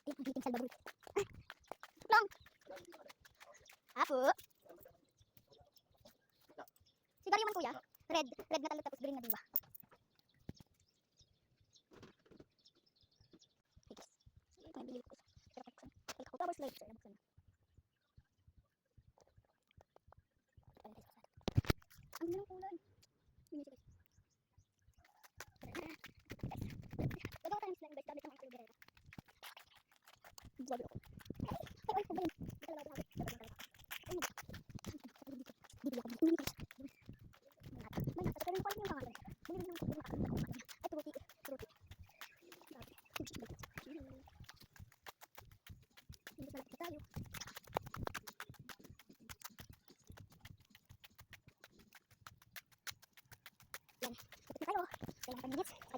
Ayan, ang hiting salbabuti. Long! Apo! Sigarilyo man kuya. Red. Red na talo tapos green na diwa. Higis. Ito yung bilil ko isa. Pero kapuksan. Ay, couple hours later. Nabuksan na. Ang ganda ng kulay. Yun yung sigarilyo. Gagawa tayo ng slime guys. Dami kang mga kulay. Buwag ako. Ay, kung ba yun? Hindi talaga ako hagit. Ay, bibili ako. May nasa. Pero yung point yung pangalan. Bili lang ako. Ay, turuti. Turuti. Hindi sa lapit na tayo. Yan. Tapos na tayo. Kailangan 10 minutes.